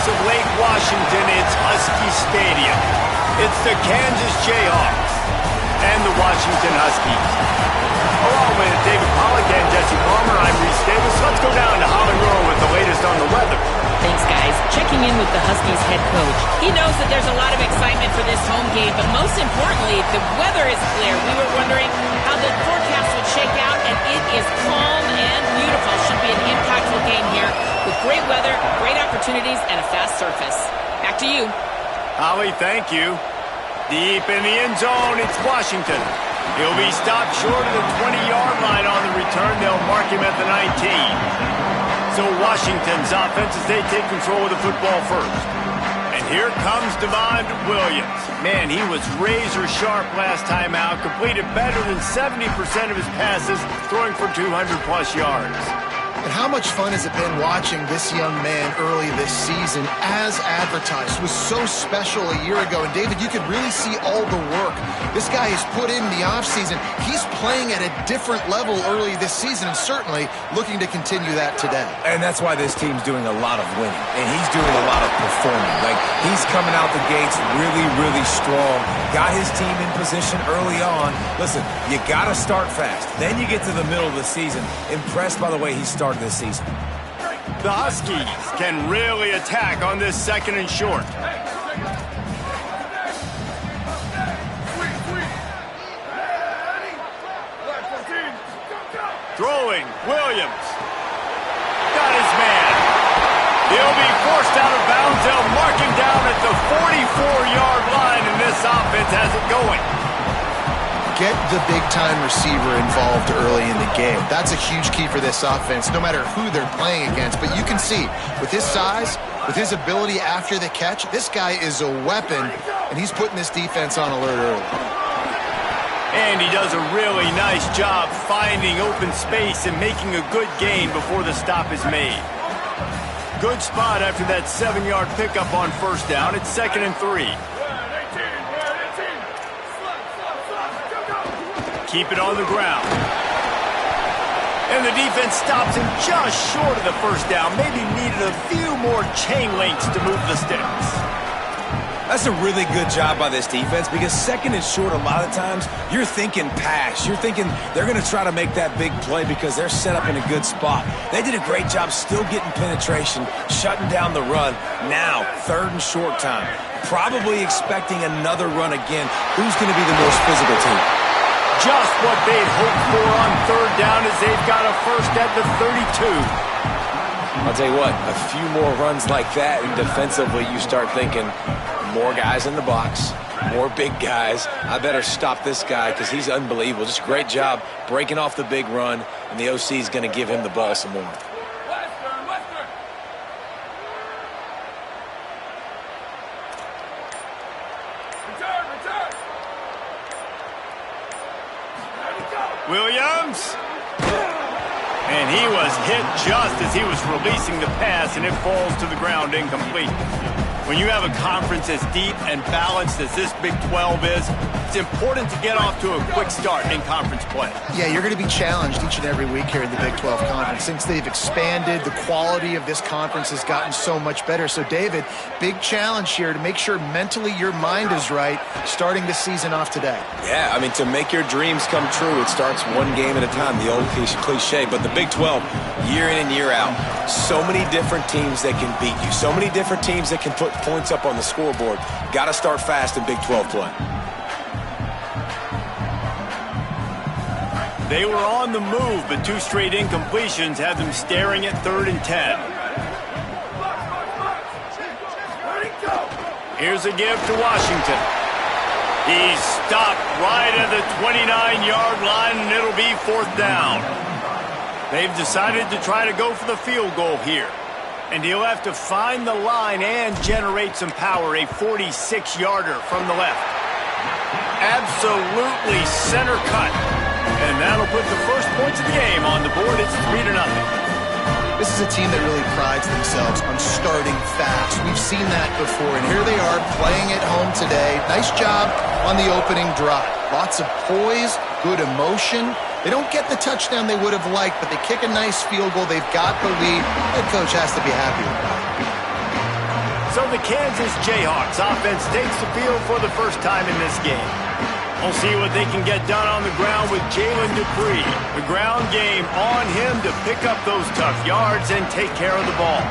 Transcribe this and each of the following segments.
lakes of Lake Washington, it's Husky Stadium. It's the Kansas Jayhawks and the Washington Huskies. Along with David Pollack and Jesse Palmer, I'm Reese Davis. Let's go down to Holly Rowe with the latest on the weather. Thanks, guys. Checking in with the Huskies head coach. He knows that there's a lot of excitement for this home game, but most importantly, the weather is clear. We were wondering how the forecast would shake out, and it is calm and beautiful. Should be an impactful game here with great weather, great opportunities, and a fast surface. Back to you. Holly, thank you. Deep in the end zone, it's Washington. He'll be stopped short of the 20-yard line on the return. They'll mark him at the 19. So Washington's offense as they take control of the football first. And here comes Devon Williams. Man, he was razor sharp last time out. Completed better than 70% of his passes, throwing for 200-plus yards. And how much fun has it been watching this young man early this season as advertised? It was so special a year ago. And, David, you could really see all the work this guy has put in the offseason. He's playing at a different level early this season and certainly looking to continue that today. And that's why this team's doing a lot of winning. And he's doing a lot of performing. Like, he's coming out the gates really, really strong. Got his team in position early on. Listen, you got to start fast. Then you get to the middle of the season. Impressed by the way he started this season. The Huskies can really attack on this second and short. Throwing, Williams. Got his man. He'll be forced out of bounds. They'll mark him down at the 44-yard line, and this offense has it going. Get the big-time receiver involved early in the game. That's a huge key for this offense, no matter who they're playing against. But you can see, with his size, with his ability after the catch, this guy is a weapon, and he's putting this defense on alert early. And he does a really nice job finding open space and making a good gain before the stop is made. Good spot after that 7-yard pickup on first down. It's 2nd and 3. Keep it on the ground. And the defense stops him just short of the first down. Maybe needed a few more chain links to move the sticks. That's a really good job by this defense because second and short, a lot of times, you're thinking pass. You're thinking they're going to try to make that big play because they're set up in a good spot. They did a great job still getting penetration, shutting down the run. Now, 3rd and short time. Probably expecting another run again. Who's going to be the most physical team? Just what they'd hoped for on 3rd down as they've got a first at the 32. I'll tell you what, a few more runs like that, and defensively you start thinking, more guys in the box, more big guys. I better stop this guy because he's unbelievable. Just a great job breaking off the big run, and the OC is going to give him the ball some more. Williams. And he was hit just as he was releasing the pass, and it falls to the ground incomplete. When you have a conference as deep and balanced as this Big 12 is, it's important to get off to a quick start in conference play. Yeah, you're going to be challenged each and every week here in the Big 12 Conference. Since they've expanded, the quality of this conference has gotten so much better. So, David, big challenge here to make sure mentally your mind is right starting this season off today. Yeah, I mean, to make your dreams come true, it starts one game at a time, the old cliche. But the Big 12, year in and year out, so many different teams that can beat you, so many different teams that can put points up on the scoreboard. Got to start fast in Big 12 play. They were on the move, but 2 straight incompletions had them staring at 3rd and 10. Here's a give to Washington. He's stopped right at the 29-yard line, and it'll be 4th down. They've decided to try to go for the field goal here. And he'll have to find the line and generate some power, a 46-yarder from the left. Absolutely center cut. And that'll put the first points of the game on the board. It's 3-0. This is a team that really prides themselves on starting fast. We've seen that before, and here they are playing at home today. Nice job on the opening drive. Lots of poise, good emotion. They don't get the touchdown they would have liked, but they kick a nice field goal. They've got the lead. Head coach has to be happy with that. So the Kansas Jayhawks offense takes the field for the first time in this game. We'll see what they can get done on the ground with Jalen Dupree. The ground game on him to pick up those tough yards and take care of the ball.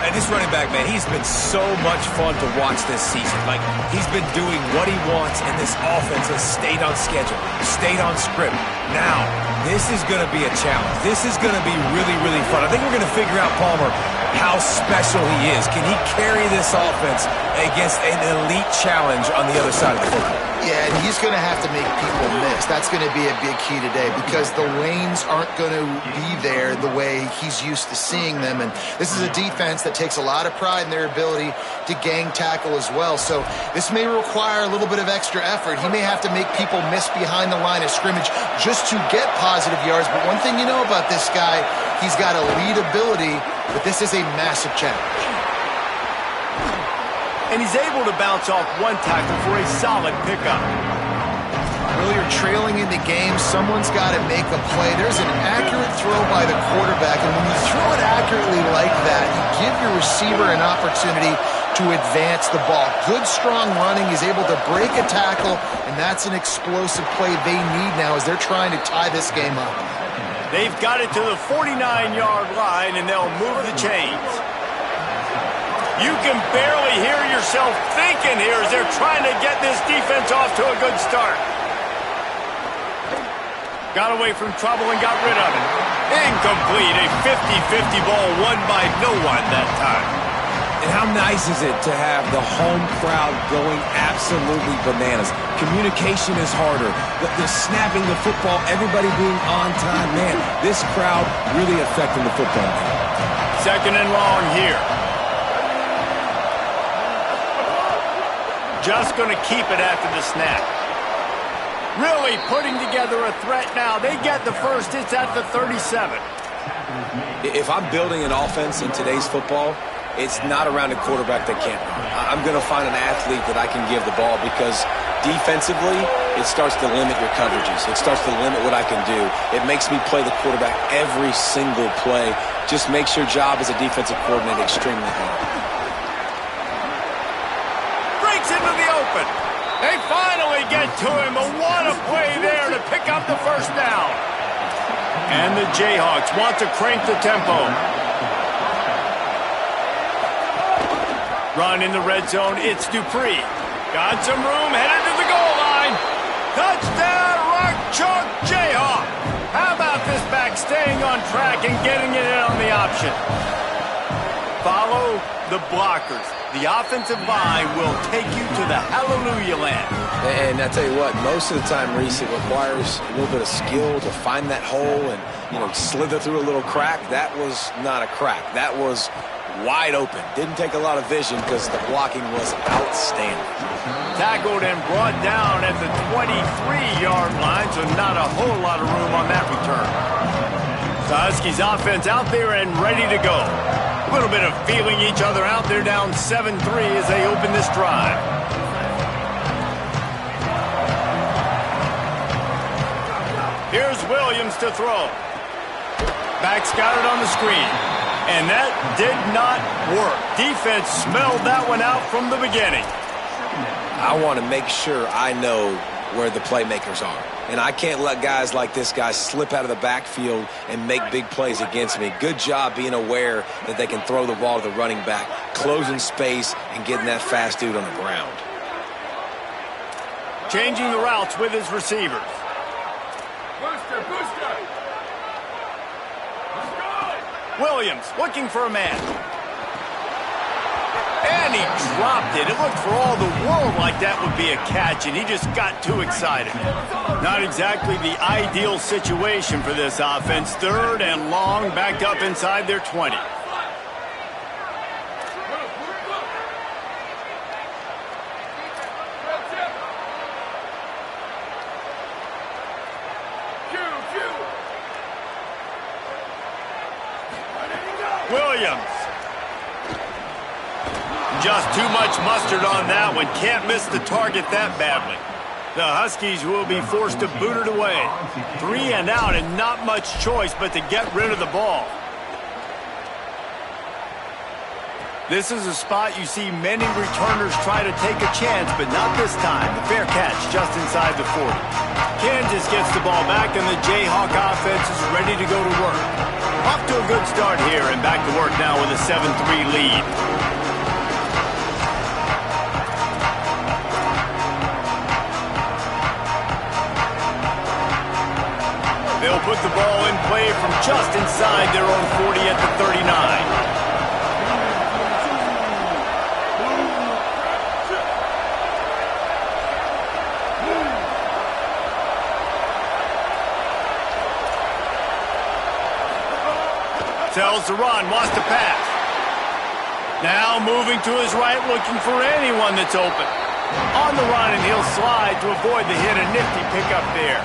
And this running back, man, he's been so much fun to watch this season. Like, he's been doing what he wants, and this offense has stayed on schedule, stayed on script. Now, this is going to be a challenge. This is going to be really, really fun. I think we're going to figure out, Palmer, how special he is. Can he carry this offense against an elite challenge on the other side of the football? Yeah, and he's going to have to make people miss. That's going to be a big key today because the lanes aren't going to be there the way he's used to seeing them. And this is a defense that takes a lot of pride in their ability to gang tackle as well. So this may require a little bit of extra effort. He may have to make people miss behind the line of scrimmage just to get positive yards. But one thing you know about this guy, he's got elite ability, but this is a massive challenge. And he's able to bounce off one tackle for a solid pickup. Really, you're trailing in the game. Someone's got to make a play. There's an accurate throw by the quarterback, and when you throw it accurately like that, you give your receiver an opportunity to advance the ball. Good, strong running. He's able to break a tackle, and that's an explosive play they need now as they're trying to tie this game up. They've got it to the 49-yard line, and they'll move the chains. You can barely hear yourself thinking here as they're trying to get this defense off to a good start. Got away from trouble and got rid of it. Incomplete. A 50-50 ball won by no one that time. And how nice is it to have the home crowd going absolutely bananas? Communication is harder. The snapping the football, everybody being on time. Man, this crowd really affecting the football game. Second and long here. Just going to keep it after the snap. Really putting together a threat now. They get the first. It's at the 37. If I'm building an offense in today's football, it's not around a quarterback that can't run. I'm going to find an athlete that I can give the ball because defensively, it starts to limit your coverages. It starts to limit what I can do. It makes me play the quarterback every single play. Just makes your job as a defensive coordinator extremely hard. Into the open. They finally get to him, but what a play there to pick up the first down. And the Jayhawks want to crank the tempo. Run in the red zone, it's Dupree. Got some room, headed to the goal line. Touchdown, Rock Chalk Jayhawk. How about this back staying on track and getting it in on the option? Follow the blockers. The offensive line will take you to the hallelujah land. And I tell you what, most of the time, Reese, it requires a little bit of skill to find that hole and, slither through a little crack. That was not a crack. That was wide open. Didn't take a lot of vision because the blocking was outstanding. Tackled and brought down at the 23-yard line, so not a whole lot of room on that return. The Huskies offense out there and ready to go. A little bit of feeling each other out. They're down 7-3 as they open this drive. Here's Williams to throw. Back's got it on the screen. And that did not work. Defense smelled that one out from the beginning. I want to make sure I know where the playmakers are. And I can't let guys like this guy slip out of the backfield and make big plays against me. Good job being aware that they can throw the ball to the running back, closing space, and getting that fast dude on the ground. Changing the routes with his receivers. Booster, booster. Williams looking for a man. And he dropped it. It looked for all the world like that would be a catch, and he just got too excited. Not exactly the ideal situation for this offense. Third and long, backed up inside their 20. Williams. Just too much mustard on that one. Can't miss the target that badly. The Huskies will be forced to boot it away. 3 and out and not much choice but to get rid of the ball. This is a spot you see many returners try to take a chance, but not this time. The fair catch just inside the 40. Kansas gets the ball back, and the Jayhawk offense is ready to go to work. Off to a good start here, and back to work now with a 7-3 lead. They'll put the ball in play from just inside their own 40 at the 39. Tells to run, wants to pass. Now moving to his right, looking for anyone that's open. On the run, and he'll slide to avoid the hit. A nifty pickup there.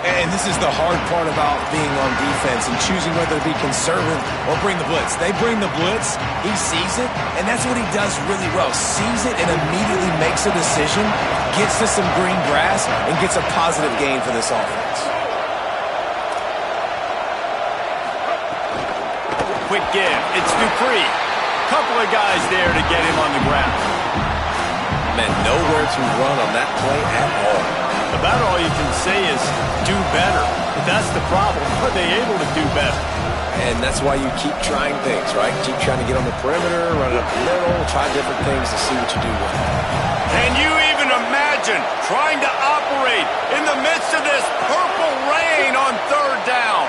And this is the hard part about being on defense and choosing whether to be conservative or bring the blitz. They bring the blitz, he sees it, and that's what he does really well. Sees it and immediately makes a decision, gets to some green grass, and gets a positive gain for this offense. Quick give. It's Dupree. Couple of guys there to get him on the ground. Man, nowhere to run on that play at all. About all you can say is do better. But that's the problem. Are they able to do better? And that's why you keep trying things, right? Keep trying to get on the perimeter, run it up the middle, try different things to see what you do well. Can you even imagine trying to operate in the midst of this purple rain on third down?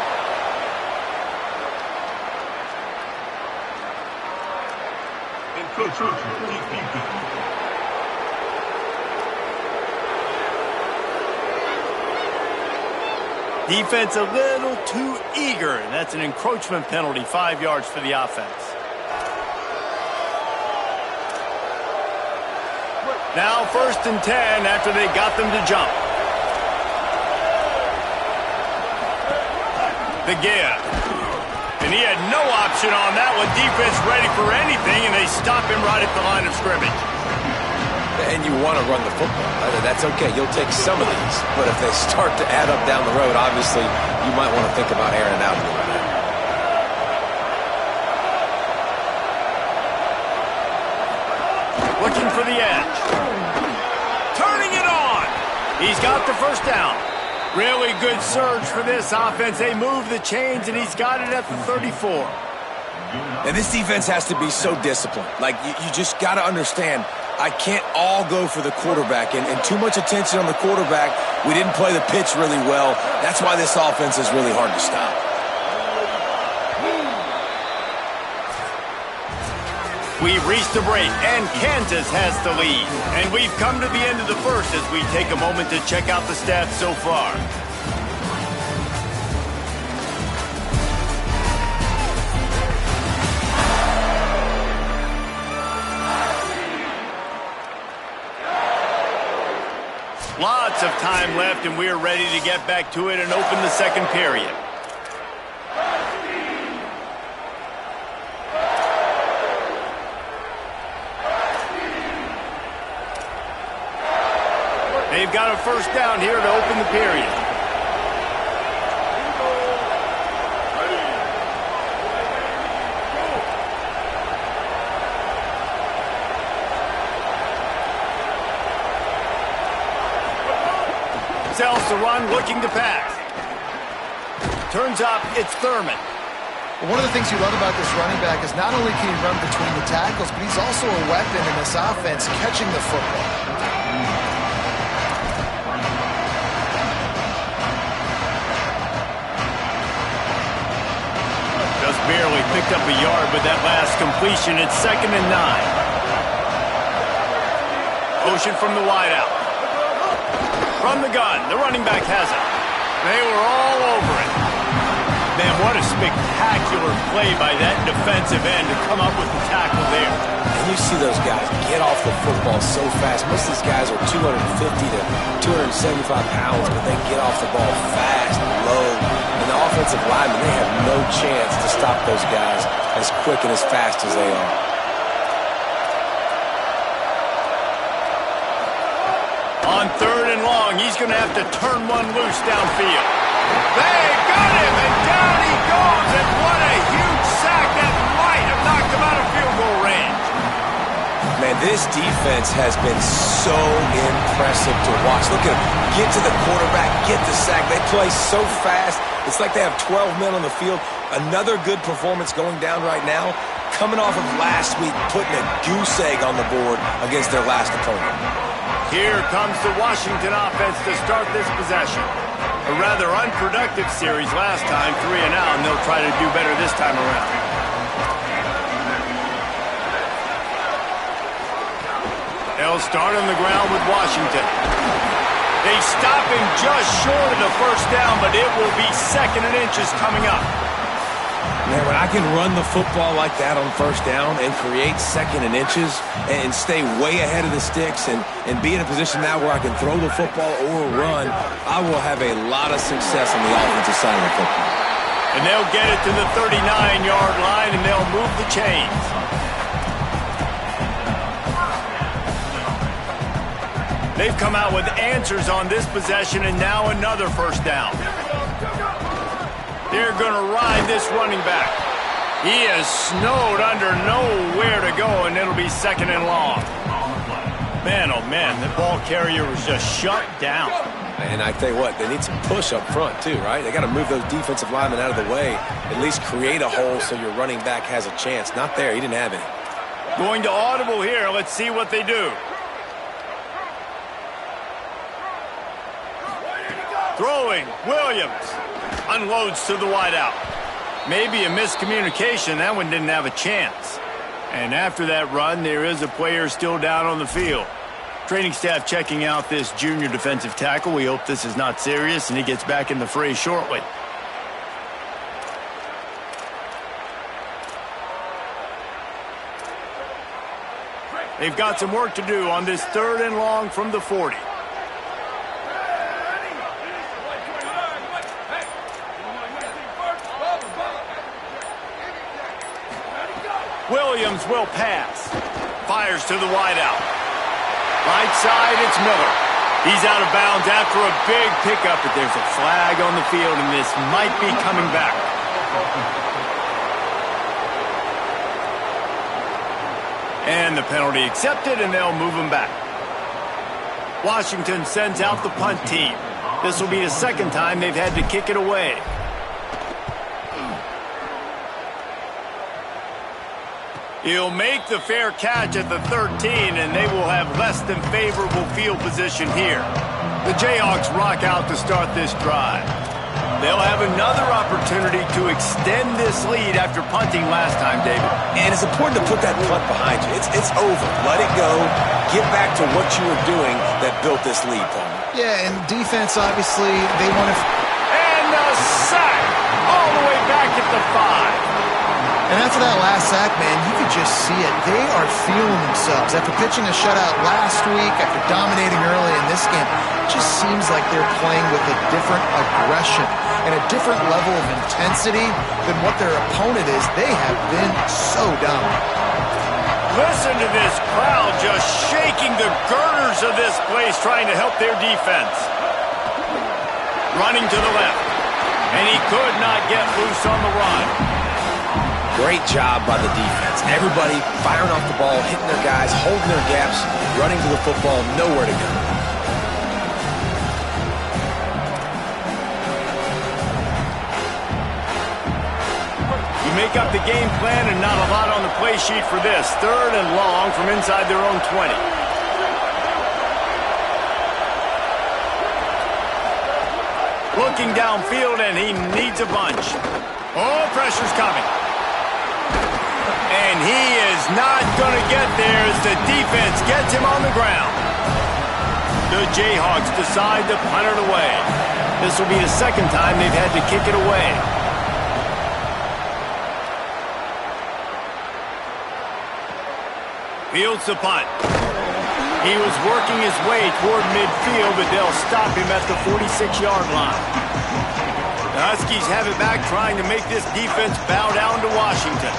Defense a little too eager, and that's an encroachment penalty, 5 yards for the offense. Now 1st and 10 after they got them to jump. The give. And he had no option on that one. Defense ready for anything, and they stop him right at the line of scrimmage. And you want to run the football. That's okay. You'll take some of these. But if they start to add up down the road, obviously, you might want to think about airing it out a little bit. Looking for the edge. Turning it on. He's got the first down. Really good surge for this offense. They move the chains, and he's got it at the 34. And this defense has to be so disciplined. Like, you just got to understand, I can't all go for the quarterback. And too much attention on the quarterback. We didn't play the pitch really well. That's why this offense is really hard to stop. We've reached the break, and Kansas has the lead. And we've come to the end of the first as we take a moment to check out the stats so far. Lots of time left, and we're ready to get back to it and open the second period. They've got a first down here to open the period. Sells to run, looking to pass. Turns up, it's Thurman. One of the things you love about this running back is not only can he run between the tackles, but he's also a weapon in this offense, catching the football. Just barely picked up a yard with that last completion. It's 2nd and 9. Motion from the wideout. From the gun, the running back has it. They were all over it. Man, what a spectacular play by that defensive end to come up with the tackle there. And you see those guys get off the football so fast. Most of these guys are 250 to 275 pounds, but they get off the ball fast, low. And the offensive linemen, they have no chance to stop those guys as quick and as fast as they are. On 3rd and long, he's going to have to turn one loose downfield. They got him, and down he goes, and what a huge sack that might have knocked him out of field goal range. this defense has been so impressive to watch. Look at them get to the quarterback, get the sack. They play so fast. It's like they have 12 men on the field. Another good performance going down right now, coming off of last week, putting a goose egg on the board against their last opponent. Here comes the Washington offense to start this possession. A rather unproductive series last time, 3 and out, and they'll try to do better this time around. They'll start on the ground with Washington. They stop him just short of the first down, but it will be 2nd and inches coming up. Man, when I can run the football like that on first down and create 2nd and inches and stay way ahead of the sticks and be in a position now where I can throw the football or run, I will have a lot of success on the offensive side of the football. And they'll get it to the 39-yard line, and they'll move the chains. They've come out with answers on this possession, and now another first down. They're going to ride this running back. He is snowed under, nowhere to go, and it'll be 2nd and long. Man, oh man, the ball carrier was just shut down. And I tell you what, they need some push up front too, right? They got to move those defensive linemen out of the way, at least create a hole so your running back has a chance. Not there, he didn't have any. Going to audible here, let's see what they do. Throwing, Williams unloads to the wideout. Maybe a miscommunication, that one didn't have a chance. And after that run, there is a player still down on the field. Training staff checking out this junior defensive tackle. We hope this is not serious and he gets back in the fray shortly. They've got some work to do on this 3rd and long from the 40. Williams will pass. Fires to the wideout. Right side, it's Miller. He's out of bounds after a big pickup, but there's a flag on the field, and this might be coming back. And the penalty accepted, and they'll move him back. Washington sends out the punt team. This will be the 2nd time they've had to kick it away. He'll make the fair catch at the 13, and they will have less than favorable field position here. The Jayhawks rock out to start this drive. They'll have another opportunity to extend this lead after punting last time, David. And it's important to put that punt behind you. It's over. Let it go. Get back to what you were doing that built this lead, Paul. Yeah, and defense, obviously, they want to... And a sack all the way back at the 5. And after that last sack, man, you could just see it. They are feeling themselves. After pitching a shutout last week, after dominating early in this game, it just seems like they're playing with a different aggression and a different level of intensity than what their opponent is. They have been so dominant. Listen to this crowd just shaking the girders of this place, trying to help their defense. Running to the left, and he could not get loose on the run. Great job by the defense. Everybody firing off the ball, hitting their guys, holding their gaps, running to the football, nowhere to go. You make up the game plan and not a lot on the play sheet for this. 3rd and long from inside their own 20. Looking downfield, and he needs a bunch. Oh, pressure's coming. And he is not going to get there as the defense gets him on the ground. The Jayhawks decide to punt it away. This will be the 2nd time they've had to kick it away. Fields the punt. He was working his way toward midfield, but they'll stop him at the 46-yard line. The Huskies have it back, trying to make this defense bow down to Washington.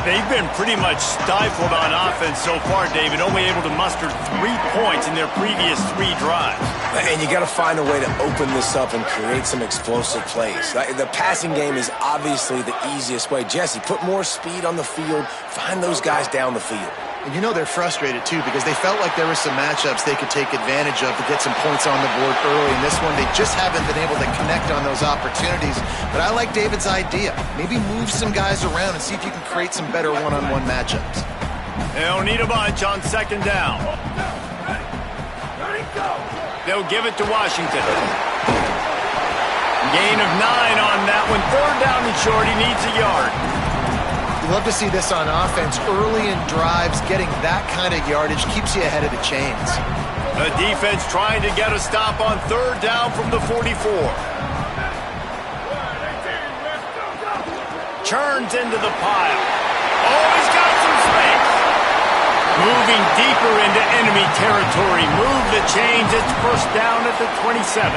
They've been pretty much stifled on offense so far, David, only able to muster 3 points in their previous 3 drives. And you got to find a way to open this up and create some explosive plays. The passing game is obviously the easiest way. Jesse, put more speed on the field. Find those guys down the field. And you know they're frustrated, too, because they felt like there were some matchups they could take advantage of to get some points on the board early. In this one, they just haven't been able to connect on those opportunities. But I like David's idea. Maybe move some guys around and see if you can create some better one-on-one matchups. They'll need a bunch on second down. They'll give it to Washington. Gain of 9 on that one. Third down and short. He needs a yard. You love to see this on offense. Early in drives, getting that kind of yardage keeps you ahead of the chains. The defense trying to get a stop on third down from the 44. Churns into the pile. Oh, he's got some space. Moving deeper into enemy territory. Move the chains. It's first down at the 27.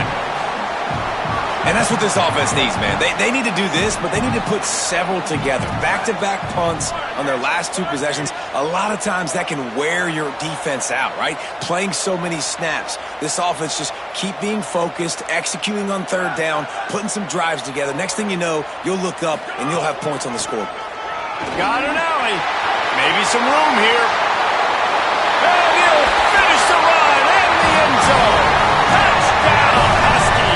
And that's what this offense needs, man. They need to do this, but they need to put several together. Back-to-back punts on their last 2 possessions. A lot of times that can wear your defense out, right? Playing so many snaps. This offense just keep being focused, executing on third down, putting some drives together. Next thing you know, you'll look up and you'll have points on the scoreboard. Got an alley. Maybe some room here. And he'll finish the run in the end zone. Touchdown, Husky.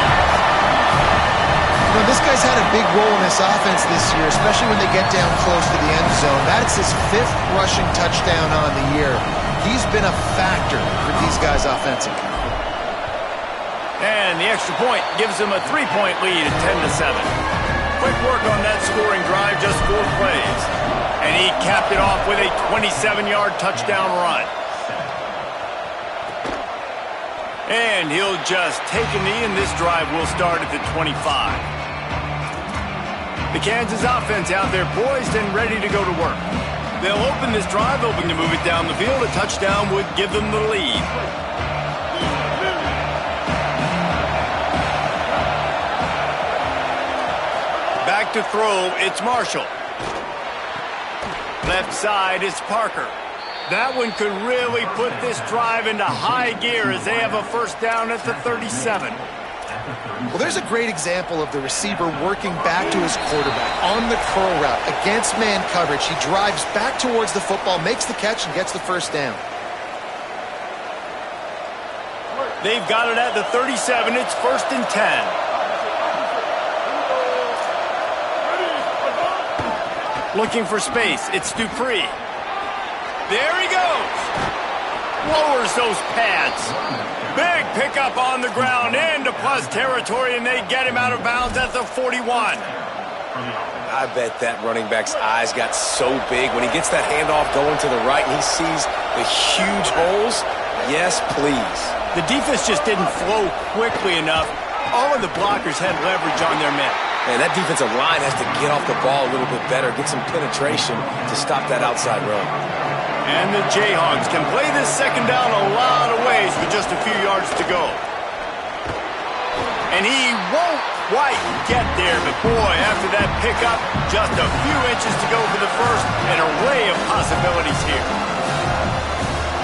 You know, this guy's had a big role in this offense this year, especially when they get down close to the end zone. That's his 5th rushing touchdown on the year. He's been a factor for these guys offensively. And the extra point gives them a 3-point lead at 10-7. Quick work on that scoring drive, just 4 plays. And he capped it off with a 27-yard touchdown run. And he'll just take a knee, and this drive will start at the 25. The Kansas offense out there poised and ready to go to work. They'll open this drive, hoping to move it down the field. A touchdown would give them the lead. Back to throw, it's Marshall. Left side is Parker. That one could really put this drive into high gear as they have a first down at the 37. Well, there's a great example of the receiver working back to his quarterback on the curl route against man coverage. He drives back towards the football, makes the catch, and gets the first down. They've got it at the 37. It's first and 10. Looking for space. It's Dupree. There he goes. Lowers those pads. Big pickup on the ground into plus territory, and they get him out of bounds at the 41. I bet that running back's eyes got so big when he gets that handoff going to the right and he sees the huge holes. Yes, please. The defense just didn't flow quickly enough. All of the blockers had leverage on their men. Man, that defensive line has to get off the ball a little bit better, get some penetration to stop that outside run. And the Jayhawks can play this second down a lot of ways with just a few yards to go. And he won't quite get there, but boy, after that pickup, just a few inches to go for the first. An array of possibilities here.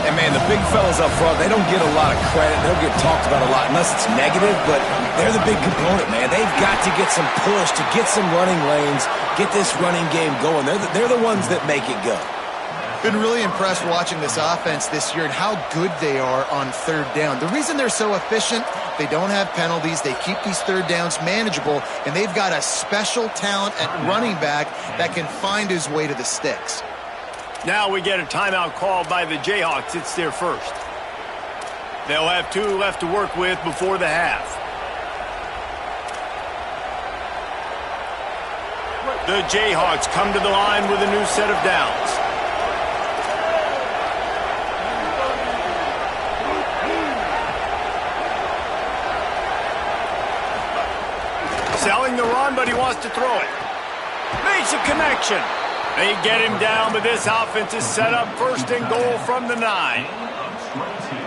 And man, the big fellas up front, they don't get a lot of credit. They don't get talked about a lot unless it's negative, but they're the big component, man. They've got to get some push, to get some running lanes, get this running game going. They're the ones that make it go. Been really impressed watching this offense this year and how good they are on third down. The reason they're so efficient, they don't have penalties, they keep these third downs manageable, and they've got a special talent at running back that can find his way to the sticks. Now we get a timeout called by the Jayhawks. It's their first. They'll have 2 left to work with before the half. The Jayhawks come to the line with a new set of downs. Selling the run, but he wants to throw it. Makes a connection. They get him down, but this offense is set up first and goal from the 9.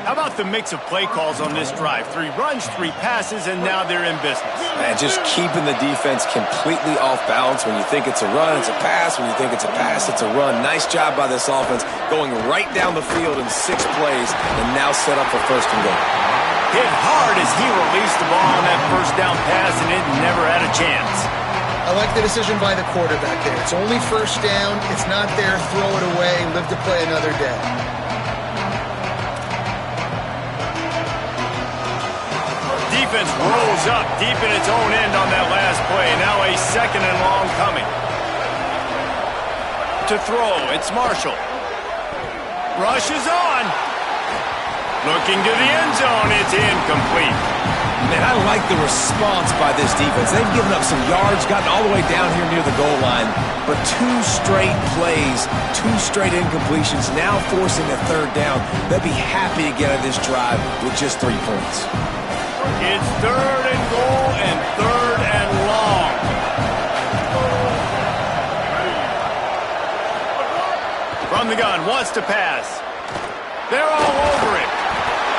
How about the mix of play calls on this drive? 3 runs, 3 passes, and now they're in business. Man, just keeping the defense completely off balance. When you think it's a run, it's a pass. When you think it's a pass, it's a run. Nice job by this offense, going right down the field in 6 plays, and now set up for first and goal. Hit hard as he released the ball on that first down pass, and it never had a chance. I I like the decision by the quarterback there. It's only first down. It's not there. Throw it away. Live to play another day. Defense rolls up deep in its own end on that last play. Now a second and long coming. To throw, it's Marshall. Rushes on. Looking to the end zone. It's incomplete. Man, I like the response by this defense. They've given up some yards, gotten all the way down here near the goal line, but 2 straight plays, 2 straight incompletions, now forcing a third down. They'll be happy to get out of this drive with just 3 points. It's third and goal and third and long. From the gun, wants to pass. They're all over it.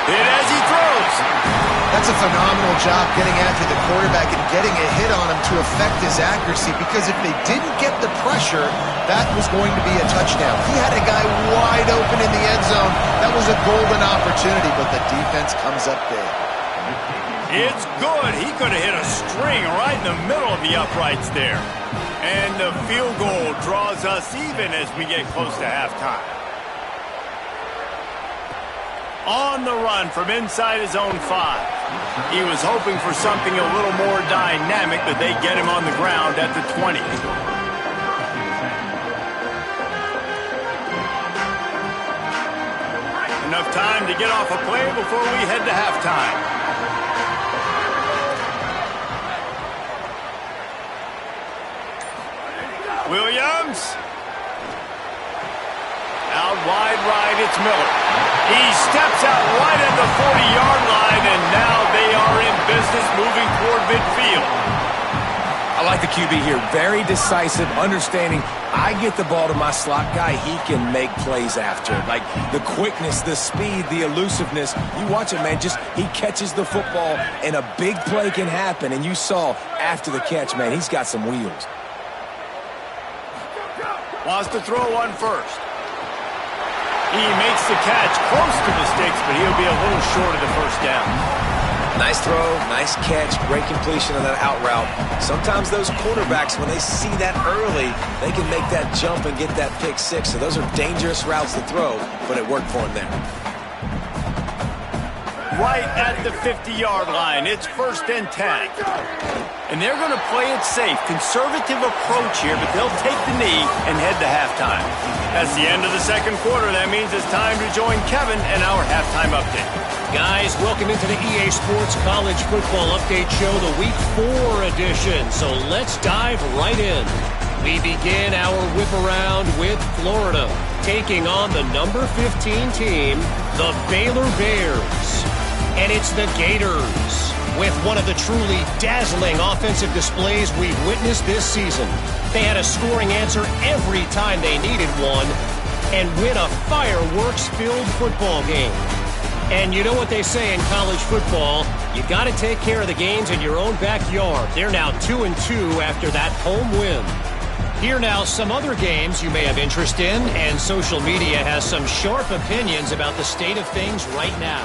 Hit as he throws. That's a phenomenal job getting after the quarterback and getting a hit on him to affect his accuracy, because if they didn't get the pressure, that was going to be a touchdown. He had a guy wide open in the end zone. That was a golden opportunity, but the defense comes up big. It's good. He could have hit a string right in the middle of the uprights there. And the field goal draws us even as we get close to halftime. On the run from inside his own 5. He was hoping for something a little more dynamic, but they get him on the ground at the 20. Enough time to get off a play before we head to halftime. Williams. Out wide right, it's Miller. He steps out right at the 40-yard line, and now they are in business moving toward midfield. I like the QB here. Very decisive, understanding I get the ball to my slot guy, he can make plays after. Like the quickness, the speed, the elusiveness. You watch it, man, just he catches the football, and a big play can happen. And you saw after the catch, man, he's got some wheels. Wants to throw one first. He makes the catch close to the sticks, but he'll be a little short of the first down. Nice throw, nice catch, great completion on that out route. Sometimes those quarterbacks, when they see that early, they can make that jump and get that pick 6. So those are dangerous routes to throw, but it worked for him there. Right at the 50-yard line, it's 1st and 10. And they're going to play it safe. Conservative approach here, but they'll take the knee and head to halftime. That's the end of the second quarter. That means it's time to join Kevin and our halftime update. Guys, welcome into the EA Sports College Football Update Show, the Week 4 edition. So let's dive right in. We begin our whip around with Florida, taking on the number 15 team, the Baylor Bears. And it's the Gators, with one of the truly dazzling offensive displays we've witnessed this season. They had a scoring answer every time they needed one and win a fireworks-filled football game. And you know what they say in college football, you got to take care of the games in your own backyard. They're now 2-2 after that home win. Here now some other games you may have interest in, and social media has some sharp opinions about the state of things right now.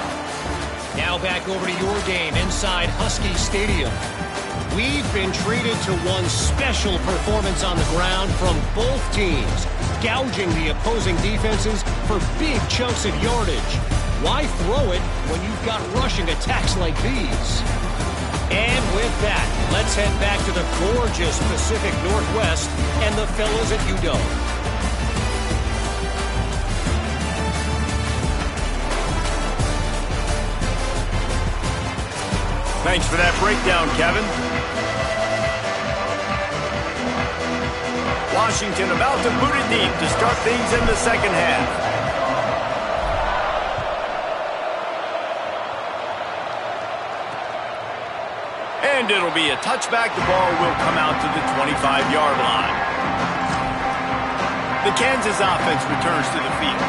Now back over to your game inside Husky Stadium. We've been treated to one special performance on the ground from both teams, gouging the opposing defenses for big chunks of yardage. Why throw it when you've got rushing attacks like these? And with that, let's head back to the gorgeous Pacific Northwest and the fellas at UW. Thanks for that breakdown, Kevin. Washington about to boot it deep to start things in the second half. And it'll be a touchback. The ball will come out to the 25-yard line. The Kansas offense returns to the field.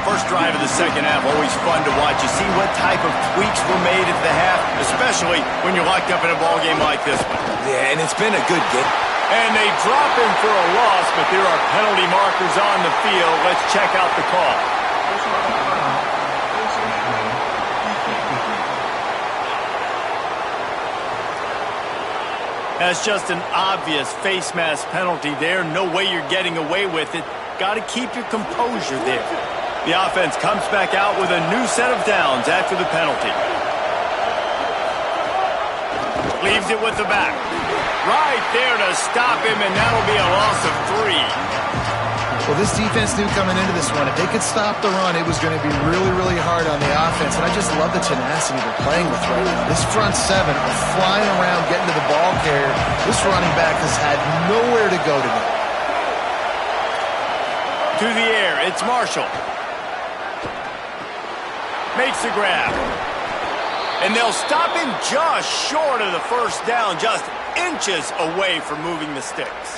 First drive of the second half, always fun to watch. You see what type of tweaks were made at the half, especially when you're locked up in a ball game like this one. Yeah, and it's been a good game. And they drop him for a loss, but there are penalty markers on the field. Let's check out the call. That's just an obvious face mask penalty there. No way you're getting away with it. Got to keep your composure there. The offense comes back out with a new set of downs after the penalty. Leaves it with the back. Right there to stop him, and that'll be a loss of 3. Well, this defense knew coming into this one, if they could stop the run, it was going to be really, really hard on the offense. And I just love the tenacity they're playing with right now. This front seven are flying around, getting to the ball carrier. This running back has had nowhere to go today. To the air, it's Marshall. Makes the grab. And they'll stop him just short of the first down, just inches away from moving the sticks.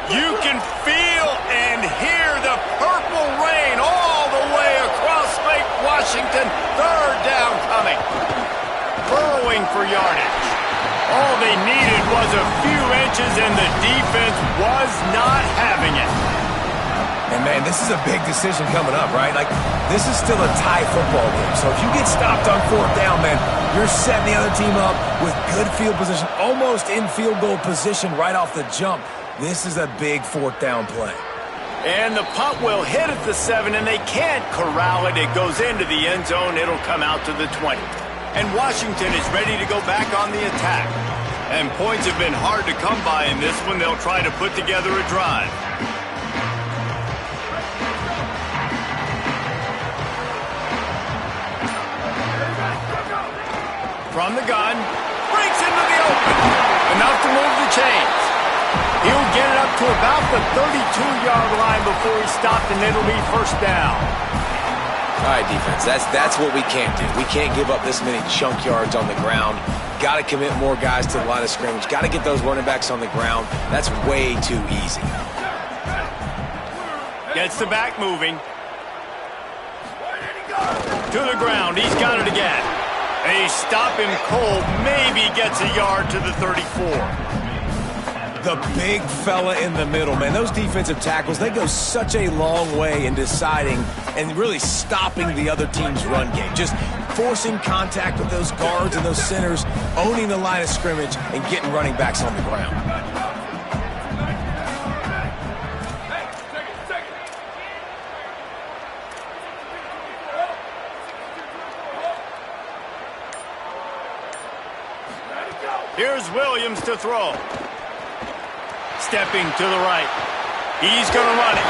You can feel and hear the purple rain all the way across Lake Washington. Third down coming. Burrowing for yardage. All they needed was a few inches, and the defense was not having it. And, man, this is a big decision coming up, right? Like, this is still a tie football game. So if you get stopped on fourth down, man, you're setting the other team up with good field position, almost in field goal position right off the jump. This is a big fourth down play. And the punt will hit at the 7, and they can't corral it. It goes into the end zone. It'll come out to the 20. And Washington is ready to go back on the attack. And points have been hard to come by in this one. They'll try to put together a drive. From the gun, breaks into the open. Enough to move the chains. He'll get it up to about the 32-yard line before he's stopped, and it'll be first down. All right, defense, that's what we can't do. We can't give up this many chunk yards on the ground. Got to commit more guys to the line of scrimmage. Got to get those running backs on the ground. That's way too easy. Gets the back moving. To the ground. He's got it again. They stop him cold. Maybe gets a yard to the 34. The big fella in the middle, man. Those defensive tackles, they go such a long way in deciding and really stopping the other team's run game. Just forcing contact with those guards and those centers, owning the line of scrimmage, and getting running backs on the ground. Here's Williams to throw. Stepping to the right. He's going to run it.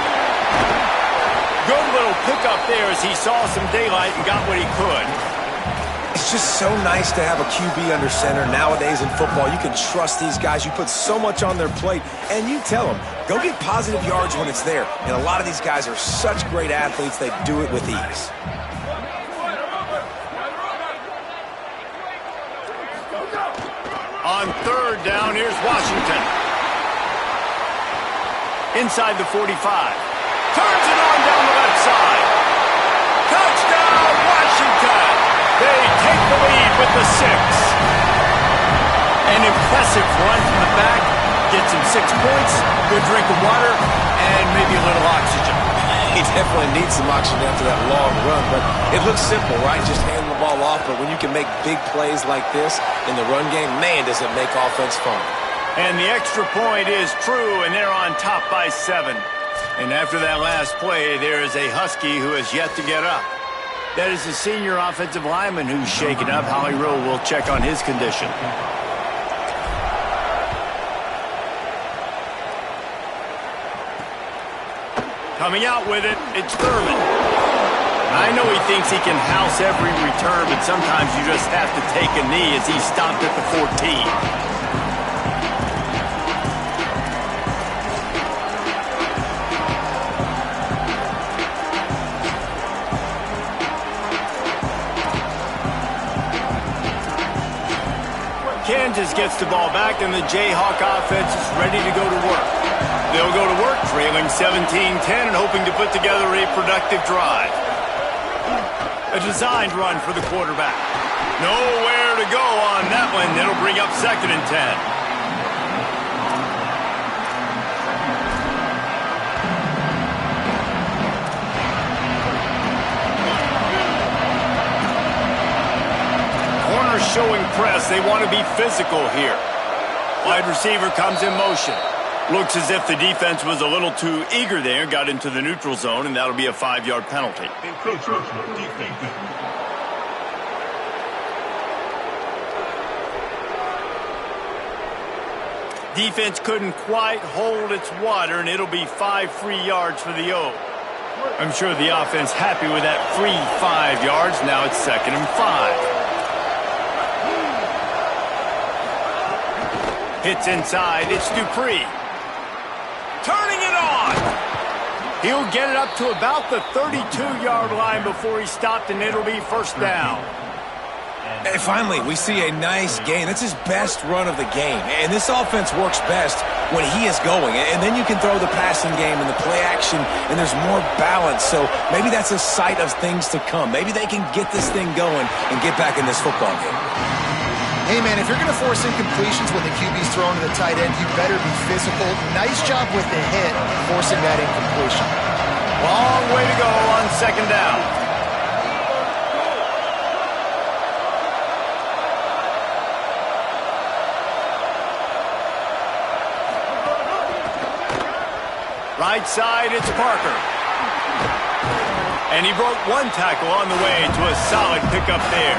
Good little pickup there as he saw some daylight and got what he could. It's just so nice to have a QB under center. Nowadays in football, you can trust these guys. You put so much on their plate, and you tell them, go get positive yards when it's there. And a lot of these guys are such great athletes, they do it with ease. On third down, here's Washington. Inside the 45. Turns it on down the left side. Touchdown, Washington! They take the lead with the 6. An impressive run from the back. Gets him 6 points, good drink of water, and maybe a little oxygen. He definitely needs some oxygen after that long run, but it looks simple, right? Just hand the ball off, but when you can make big plays like this in the run game, man, does it make offense fun. And the extra point is true, and they're on top by 7. And after that last play, there is a Husky who has yet to get up. That is the senior offensive lineman who's shaken up. Howie Rowe will check on his condition. Coming out with it, it's Thurman. I know he thinks he can house every return, but sometimes you just have to take a knee as he stopped at the 14. Kansas gets the ball back, and the Jayhawk offense is ready to go to work. They'll go to work trailing 17-10 and hoping to put together a productive drive. A designed run for the quarterback. Nowhere to go on that one. That'll bring up 2nd and 10. showing press. They want to be physical here. Wide receiver comes in motion. Looks as if the defense was a little too eager there, got into the neutral zone, and that'll be a 5-yard penalty. Defense couldn't quite hold its water, and it'll be 5 free yards for the O. I'm sure the offense happy with that free 5 yards. Now it's 2nd and 5. Hits inside. It's Dupree. Turning it on. He'll get it up to about the 32-yard line before he's stopped, and it'll be 1st down. And finally, we see a nice gain. That's his best run of the game. And this offense works best when he is going. And then you can throw the passing game and the play action, and there's more balance. So maybe that's a sight of things to come. Maybe they can get this thing going and get back in this football game. Hey, man, if you're going to force incompletions when the QB's thrown to the tight end, you better be physical. Nice job with the hit, forcing that incompletion. Long way to go on 2nd down. Right side, it's Parker. And he broke 1 tackle on the way to a solid pickup there.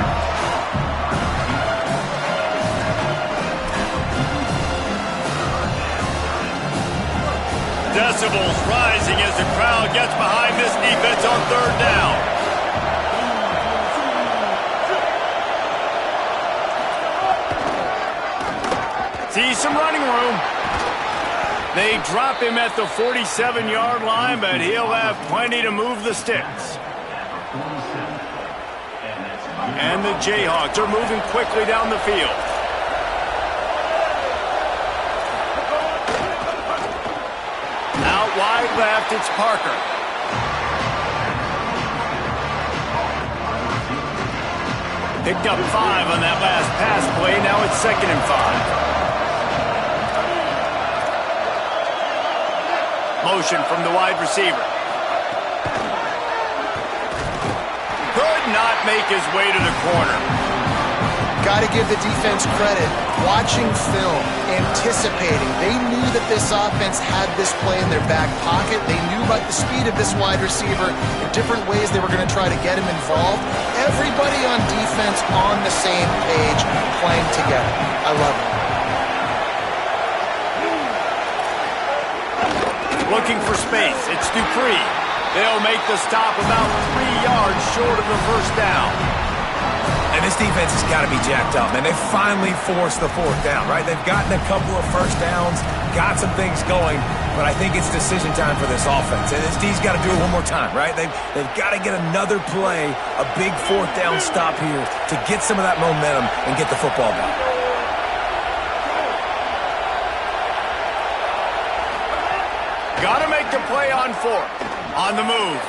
Decibels rising as the crowd gets behind this defense on 3rd down. See some running room. They drop him at the 47-yard line, but he'll have plenty to move the sticks. And the Jayhawks are moving quickly down the field. Out wide left, it's Parker. Picked up 5 on that last pass play. Now it's 2nd and 5. Motion from the wide receiver. Could not make his way to the corner. Got to give the defense credit. Watching film, anticipating. They knew that this offense had this play in their back pocket. They knew about the speed of this wide receiver. In different ways they were going to try to get him involved. Everybody on defense on the same page, playing together. I love it. Looking for space. It's Dupree. They'll make the stop about 3 yards short of the 1st down. And this defense has got to be jacked up, man. They finally forced the 4th down, right? They've gotten a couple of 1st downs, got some things going, but I think it's decision time for this offense. And this D's got to do it one more time, right? They've got to get another play, a big 4th down stop here to get some of that momentum and get the football back. Got to make the play on 4th. On the move.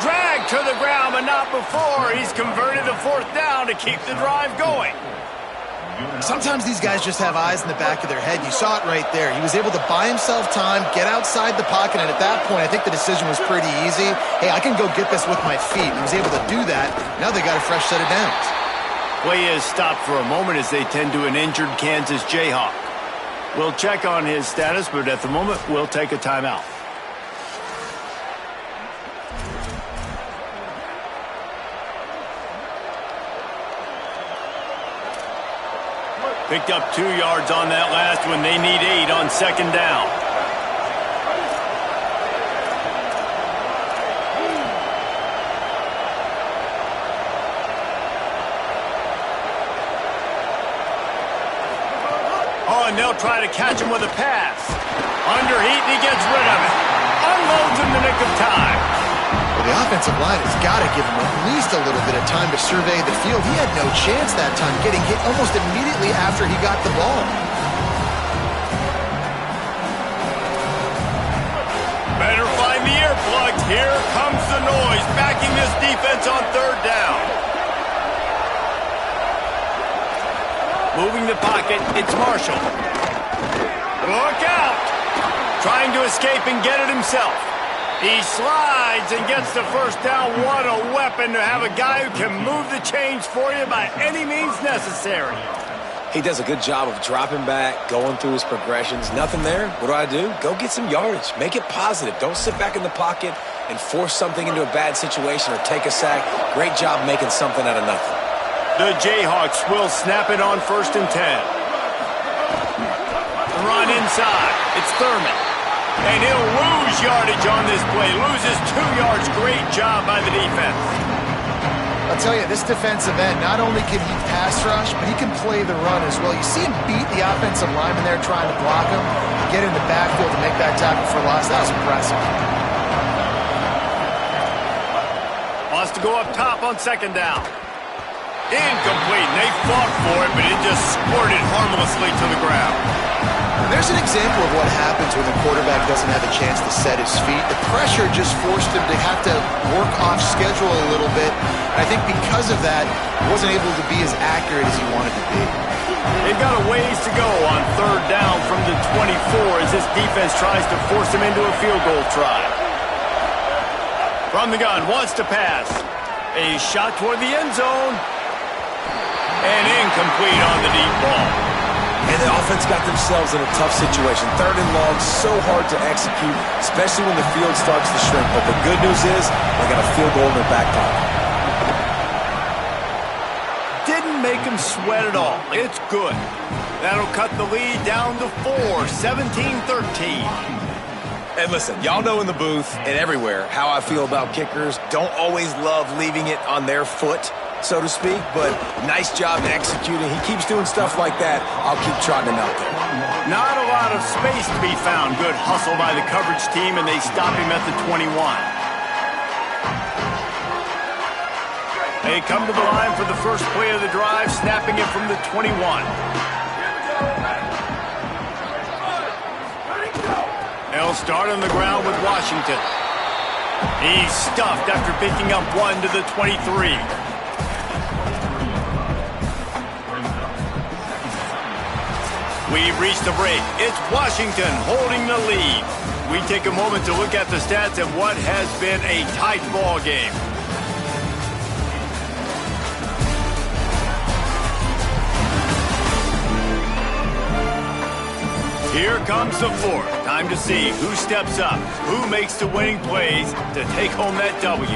Dragged to the ground, but not before. He's converted the 4th down to keep the drive going. Sometimes these guys just have eyes in the back of their head. You saw it right there. He was able to buy himself time, get outside the pocket, and at that point, I think the decision was pretty easy. Hey, I can go get this with my feet. He was able to do that. Now they got a fresh set of downs. Play is stopped for a moment as they tend to an injured Kansas Jayhawk. We'll check on his status, but at the moment, we'll take a timeout. Picked up 2 yards on that last one. They need 8 on 2nd down. Oh, and they'll try to catch him with a pass. Under heat, and he gets rid of it. Unloads in the nick of time. Well, the offensive line has got to give him at least a little bit of time to survey the field. He had no chance that time, getting hit almost immediately after he got the ball. Better find the earplugs. Here comes the noise, backing this defense on 3rd down. Moving the pocket, it's Marshall. Look out! Trying to escape and get it himself. He slides and gets the first down. What a weapon to have a guy who can move the chains for you by any means necessary. He does a good job of dropping back, going through his progressions. Nothing there. What do? Go get some yardage. Make it positive. Don't sit back in the pocket and force something into a bad situation or take a sack. Great job making something out of nothing. The Jayhawks will snap it on 1st and 10. Run inside. It's Thurman. And he'll lose yardage on this play. Loses 2 yards. Great job by the defense. I'll tell you, this defensive end, not only can he pass rush, but he can play the run as well. You see him beat the offensive lineman there trying to block him, get in the backfield to make that tackle for loss. That was impressive. Wants to go up top on 2nd down. Incomplete. They fought for it, but it just squirted harmlessly to the ground. There's an example of what happens when the quarterback doesn't have a chance to set his feet. The pressure just forced him to have to work off schedule a little bit. And I think because of that, he wasn't able to be as accurate as he wanted to be. They've got a ways to go on 3rd down from the 24 as this defense tries to force him into a field goal try. From the gun, wants to pass. A shot toward the end zone. And incomplete on the deep ball. And the offense got themselves in a tough situation. 3rd and long, so hard to execute, especially when the field starts to shrink. But the good news is they got a field goal in their back pocket. Didn't make him sweat at all. It's good. That'll cut the lead down to 4, 17-13. And listen, y'all know in the booth and everywhere how I feel about kickers. Don't always love leaving it on their foot, so to speak, but nice job executing. He keeps doing stuff like that. I'll keep trotting him out there. Not a lot of space to be found. Good hustle by the coverage team, and they stop him at the 21. They come to the line for the first play of the drive, snapping it from the 21. They'll start on the ground with Washington. He's stuffed after picking up 1 to the 23. We've reached the break. It's Washington holding the lead. We take a moment to look at the stats of what has been a tight ball game. Here comes the 4th. Time to see who steps up, who makes the winning plays to take home that W.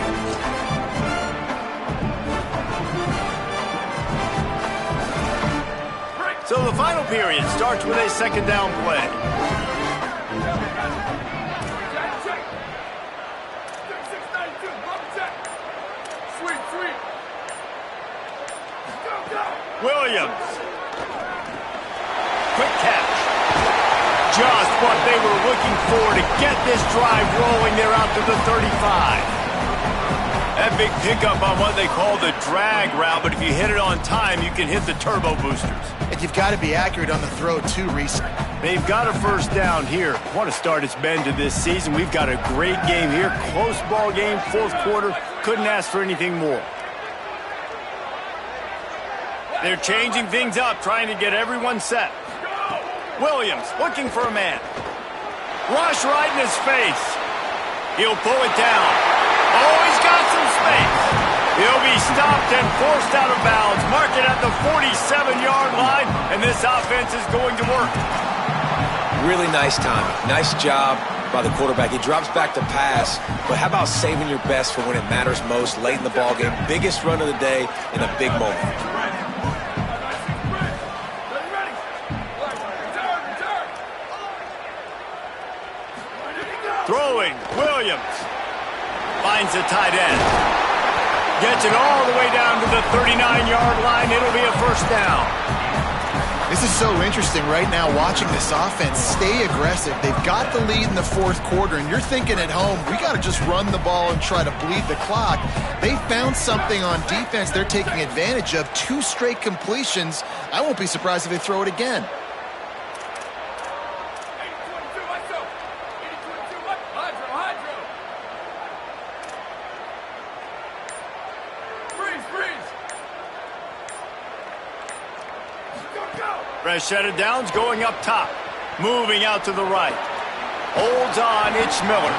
So the final period starts with a 2nd down play. Williams. Quick catch. Just what they were looking for to get this drive rolling. They're out to the 35. That big pickup on what they call the drag route, but if you hit it on time, you can hit the turbo boosters. And you've got to be accurate on the throw, too, Reese. They've got a 1st down here. What a start it's been to this season. We've got a great game here. Close ball game, 4th quarter. Couldn't ask for anything more. They're changing things up, trying to get everyone set. Williams looking for a man. Rush right in his face. He'll pull it down. Oh, he's got some space. He'll be stopped and forced out of bounds. Mark it at the 47-yard line, and this offense is going to work. Really nice timing. Nice job by the quarterback. He drops back to pass, but how about saving your best for when it matters most late in the ballgame? Biggest run of the day in a big moment. Throwing, Williams finds the tight end. Gets it all the way down to the 39-yard line. It'll be a 1st down. This is so interesting right now watching this offense stay aggressive. They've got the lead in the 4th quarter, and you're thinking at home, we got to just run the ball and try to bleed the clock. They found something on defense they're taking advantage of. 2 straight completions. I won't be surprised if they throw it again. Rashida Downs going up top. Moving out to the right. Holds on, it's Miller.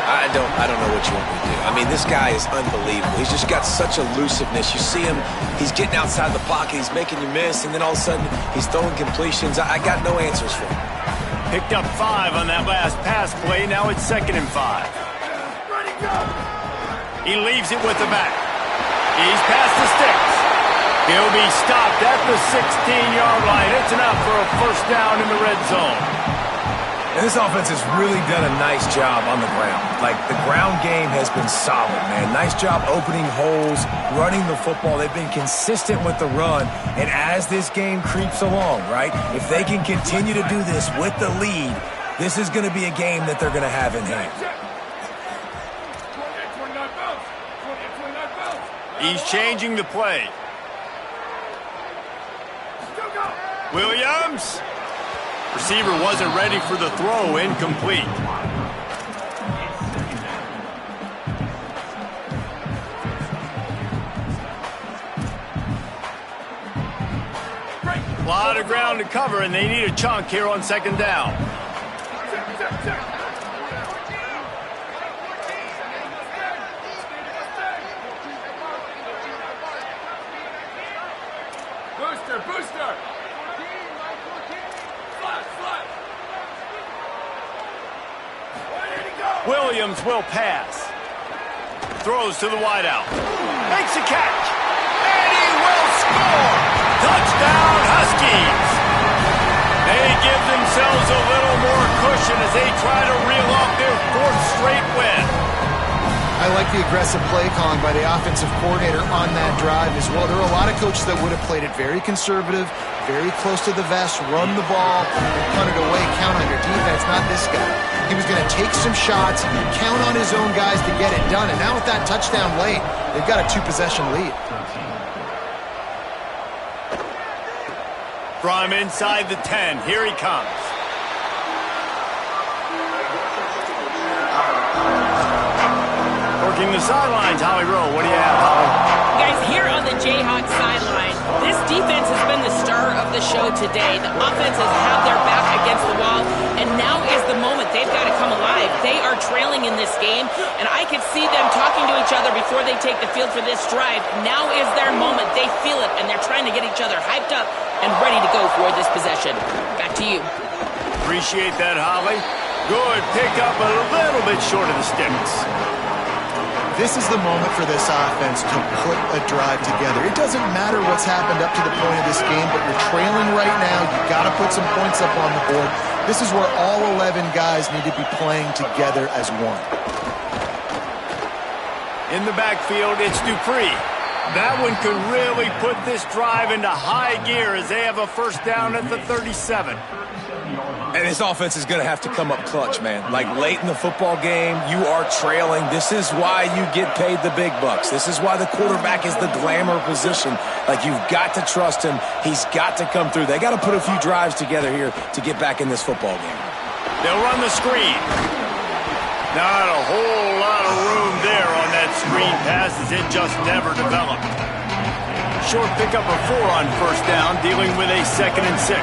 I don't know what you want me to do. I mean, this guy is unbelievable. He's just got such elusiveness. You see him, he's getting outside the pocket, he's making you miss, and then all of a sudden, he's throwing completions. I got no answers for him. Picked up 5 on that last pass play. Now it's 2nd and 5. Ready, go! He leaves it with the back. He's past the sticks. He'll be stopped at the 16-yard line. It's enough for a first down in the red zone. And this offense has really done a nice job on the ground. Like, the ground game has been solid, man. Nice job opening holes, running the football. They've been consistent with the run. And as this game creeps along, right, if they can continue to do this with the lead, this is going to be a game that they're going to have in hand. 28-29 bounce. 28-29 bounce. He's changing the play. Still go. Williams. Receiver wasn't ready for the throw. Incomplete. A lot of ground to cover, and they need a chunk here on 2nd down. Check. Booster. Flat. Williams will pass. Throws to the wideout. Makes a catch. And he will score. Touchdown, Huskies. They give themselves a little more cushion as they try to reel off their 4th straight win. I like the aggressive play calling by the offensive coordinator on that drive as well. There are a lot of coaches that would have played it very conservative, very close to the vest, run the ball, and punt it away, count on your defense, not this guy. He was going to take some shots, count on his own guys to get it done, and now with that touchdown late, they've got a 2-possession lead. From inside the 10, here he comes. Working the sidelines, Howie Rowe. What do you have, Howie? Guys, here on the Jayhawks sideline, this defense has been the star of the show today. The offense has had their back against the wall, and now is the moment. They've got to come alive. They are trailing in this game, and I could see them talking to each other before they take the field for this drive. Now is their moment. They feel it, and they're trying to get each other hyped up and ready to go for this possession. Back to you. Appreciate that, Howie. Good pickup, a little bit short of the sticks. This is the moment for this offense to put a drive together. It doesn't matter what's happened up to the point of this game, but you're trailing right now. You've got to put some points up on the board. This is where all 11 guys need to be playing together as one. In the backfield, it's Dupree. That one could really put this drive into high gear as they have a first down at the 37. And this offense is going to have to come up clutch, man. Like, late in the football game, you are trailing. This is why you get paid the big bucks. This is why the quarterback is the glamour position. Like, you've got to trust him. He's got to come through. They got to put a few drives together here to get back in this football game. They'll run the screen. Not a whole lot of room there on that screen pass as it just never developed. Short pickup of 4 on first down, dealing with a 2nd and 6.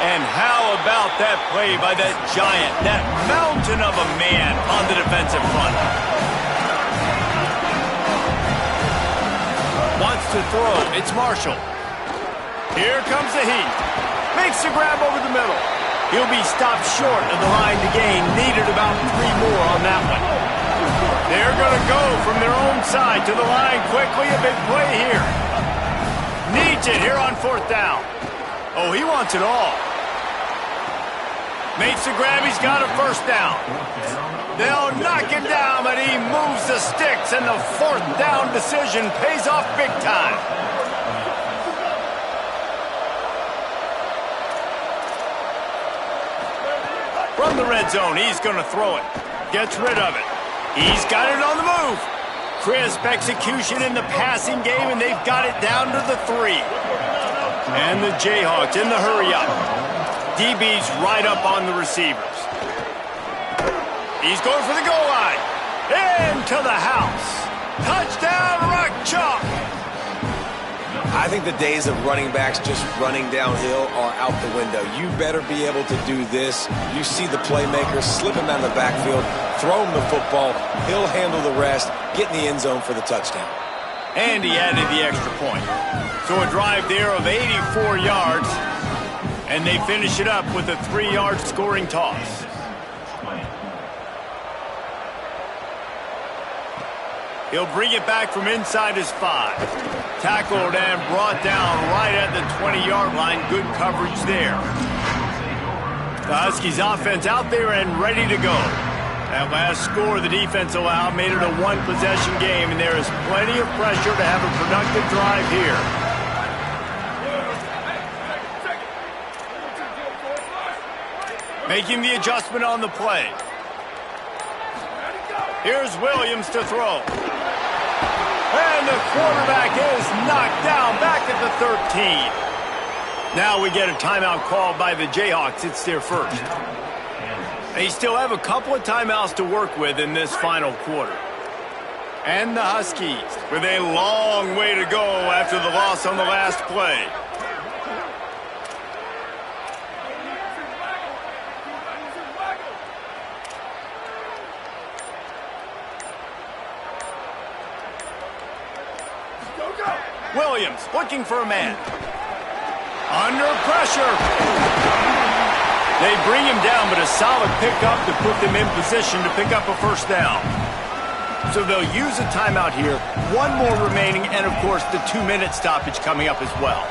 And how about that play by that giant, that mountain of a man on the defensive front? Wants to throw. It's Marshall. Here comes the heat. Makes the grab over the middle. He'll be stopped short of the line to gain. Needed about 3 more on that one. They're going to go from their own side to the line quickly. A big play here. Needs it here on 4th down. Oh, he wants it all. Makes the grab, he's got a first down. They'll knock him down, but he moves the sticks, and the 4th down decision pays off big time. From the red zone, he's going to throw it. Gets rid of it. He's got it on the move. Crisp execution in the passing game, and they've got it down to the 3. And the Jayhawks in the hurry-up. DB's right up on the receivers. He's going for the goal line. Into the house. Touchdown, Rock Chalk. I think the days of running backs just running downhill are out the window. You better be able to do this. You see the playmaker, slip him down the backfield, throw him the football, he'll handle the rest, get in the end zone for the touchdown. And he added the extra point. So a drive there of 84 yards, and they finish it up with a 3-yard scoring toss. He'll bring it back from inside his 5. Tackled and brought down right at the 20-yard line. Good coverage there. The Huskies offense out there and ready to go. That last score the defense allowed made it a one-possession game, and there is plenty of pressure to have a productive drive here. Making the adjustment on the play. Here's Williams to throw. And the quarterback is knocked down back at the 13. Now we get a timeout called by the Jayhawks. It's their first. They still have a couple of timeouts to work with in this final quarter. And the Huskies with a long way to go after the loss on the last play. Williams looking for a man. Under pressure. They bring him down, but a solid pickup to put them in position to pick up a first down. So they'll use a timeout here. One more remaining, and of course the 2-minute stoppage coming up as well.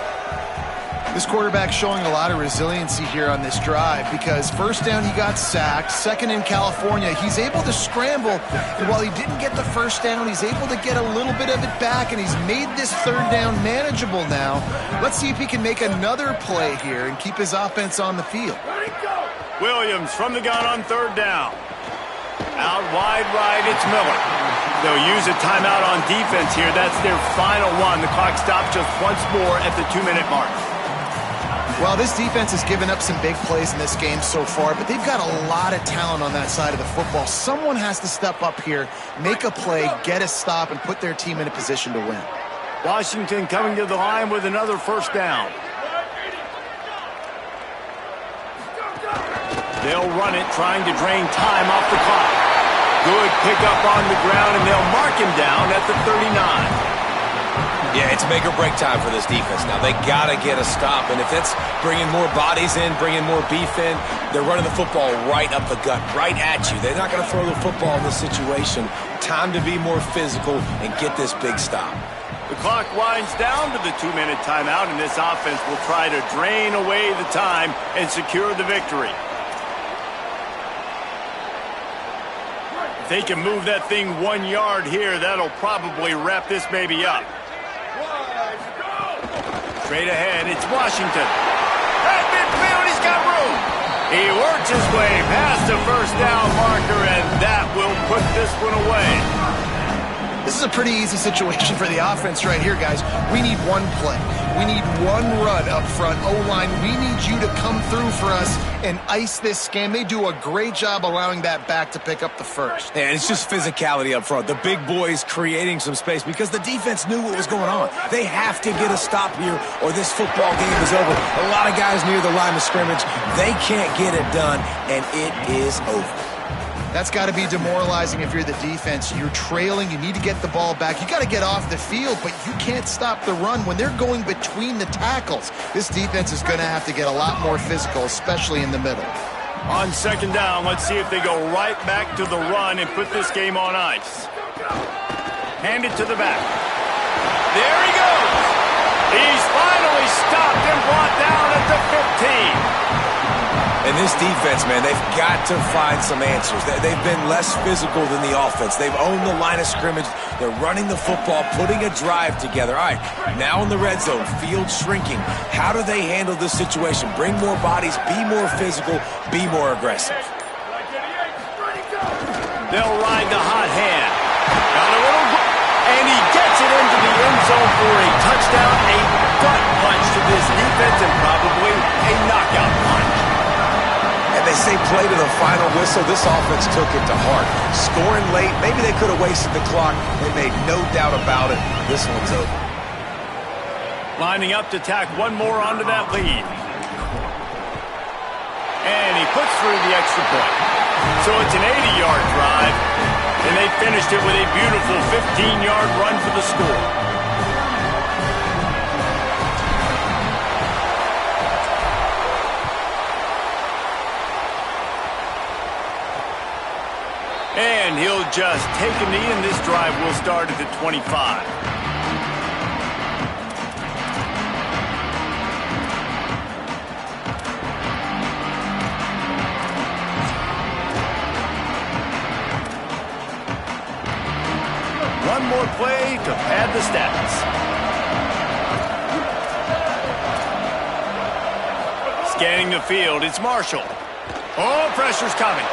This quarterback showing a lot of resiliency here on this drive because first down he got sacked, second in California, he's able to scramble, and while he didn't get the first down, he's able to get a little bit of it back, and he's made this third down manageable now. Let's see if he can make another play here and keep his offense on the field. Williams from the gun on third down. Out wide right, it's Miller. They'll use a timeout on defense here. That's their final one. The clock stops just once more at the 2-minute mark. Well, this defense has given up some big plays in this game so far, but they've got a lot of talent on that side of the football. Someone has to step up here, make a play, get a stop, and put their team in a position to win. Washington coming to the line with another first down. They'll run it, trying to drain time off the clock. Good pickup on the ground, and they'll mark him down at the 39. Yeah, it's make or break time for this defense. Now, they got to get a stop, and if it's bringing more bodies in, bringing more beef in, they're running the football right up the gut, right at you. They're not going to throw the football in this situation. Time to be more physical and get this big stop. The clock winds down to the 2-minute timeout, and this offense will try to drain away the time and secure the victory. If they can move that thing 1 yard here, that'll probably wrap this baby up. Straight ahead, it's Washington. At midfield, he's got room. He works his way past the first down marker, and that will put this one away. This is a pretty easy situation for the offense right here, guys. We need one play. We need one run up front. O-line, we need you to come through for us and ice this game. They do a great job allowing that back to pick up the first. And it's just physicality up front. The big boys creating some space because the defense knew what was going on. They have to get a stop here or this football game is over. A lot of guys near the line of scrimmage. They can't get it done, and it is over. That's got to be demoralizing if you're the defense. You're trailing. You need to get the ball back. You got to get off the field, but you can't stop the run when they're going between the tackles. This defense is going to have to get a lot more physical, especially in the middle. On second down, let's see if they go right back to the run and put this game on ice. Hand it to the back. There he goes. He's finally stopped and brought down at the 15. And this defense, man, they've got to find some answers. They've been less physical than the offense. They've owned the line of scrimmage. They're running the football, putting a drive together. All right, now in the red zone, field shrinking. How do they handle this situation? Bring more bodies, be more physical, be more aggressive. They'll ride the hot hand. Got a little, and he gets it into the end zone for a touchdown, a gut punch to this defense, and probably a knockout punch. And they say play to the final whistle. This offense took it to heart. Scoring late, maybe they could have wasted the clock. They made no doubt about it. This one's over. Lining up to tack one more onto that lead. And he puts through the extra point. So it's an 80-yard drive, and they finished it with a beautiful 15-yard run for the score. And he'll just take a knee, and this drive will start at the 25. One more play to pad the stats. Scanning the field, it's Marshall. Oh, pressure's coming.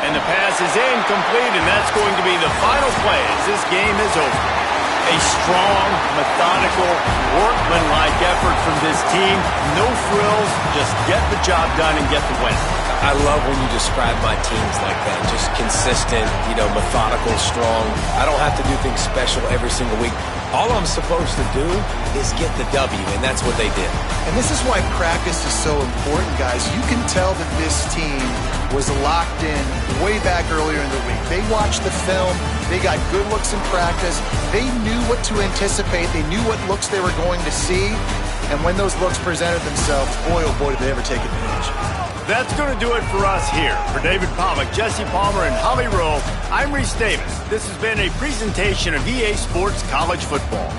And the pass is incomplete, and that's going to be the final play as this game is over. A strong, methodical, workmanlike effort from this team. No frills, just get the job done and get the win. I love when you describe my teams like that. Just consistent, methodical, strong. I don't have to do things special every single week. All I'm supposed to do is get the W, and that's what they did. And this is why practice is so important, guys. You can tell that this team was locked in way back earlier in the week. They watched the film. They got good looks in practice. They knew what to anticipate. They knew what looks they were going to see. And when those looks presented themselves, boy, oh boy, did they ever take advantage. That's going to do it for us here. For David Pollack, Jesse Palmer, and Holly Rowe, I'm Reese Davis. This has been a presentation of EA Sports College Football.